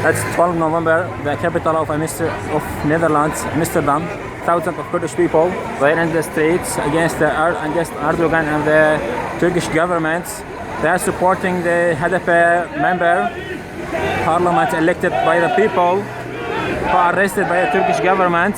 It's 12 November, the capital of Netherlands, Amsterdam. Thousands of Kurdish people were in the streets against Erdoğan and the Turkish government. They are supporting the HDP member, parliament elected by the people, who are arrested by the Turkish government.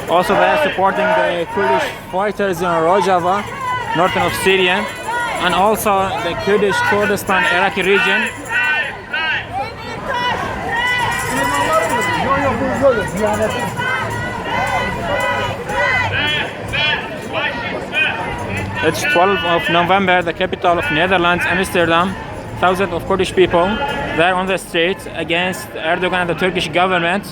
Also, they are supporting the Kurdish fighters in Rojava, northern of Syria, and also the Kurdish Kurdistan Iraqi region. It's 12th of November, the capital of Netherlands, Amsterdam. Thousands of Kurdish people, they're on the streets against Erdogan and the Turkish government.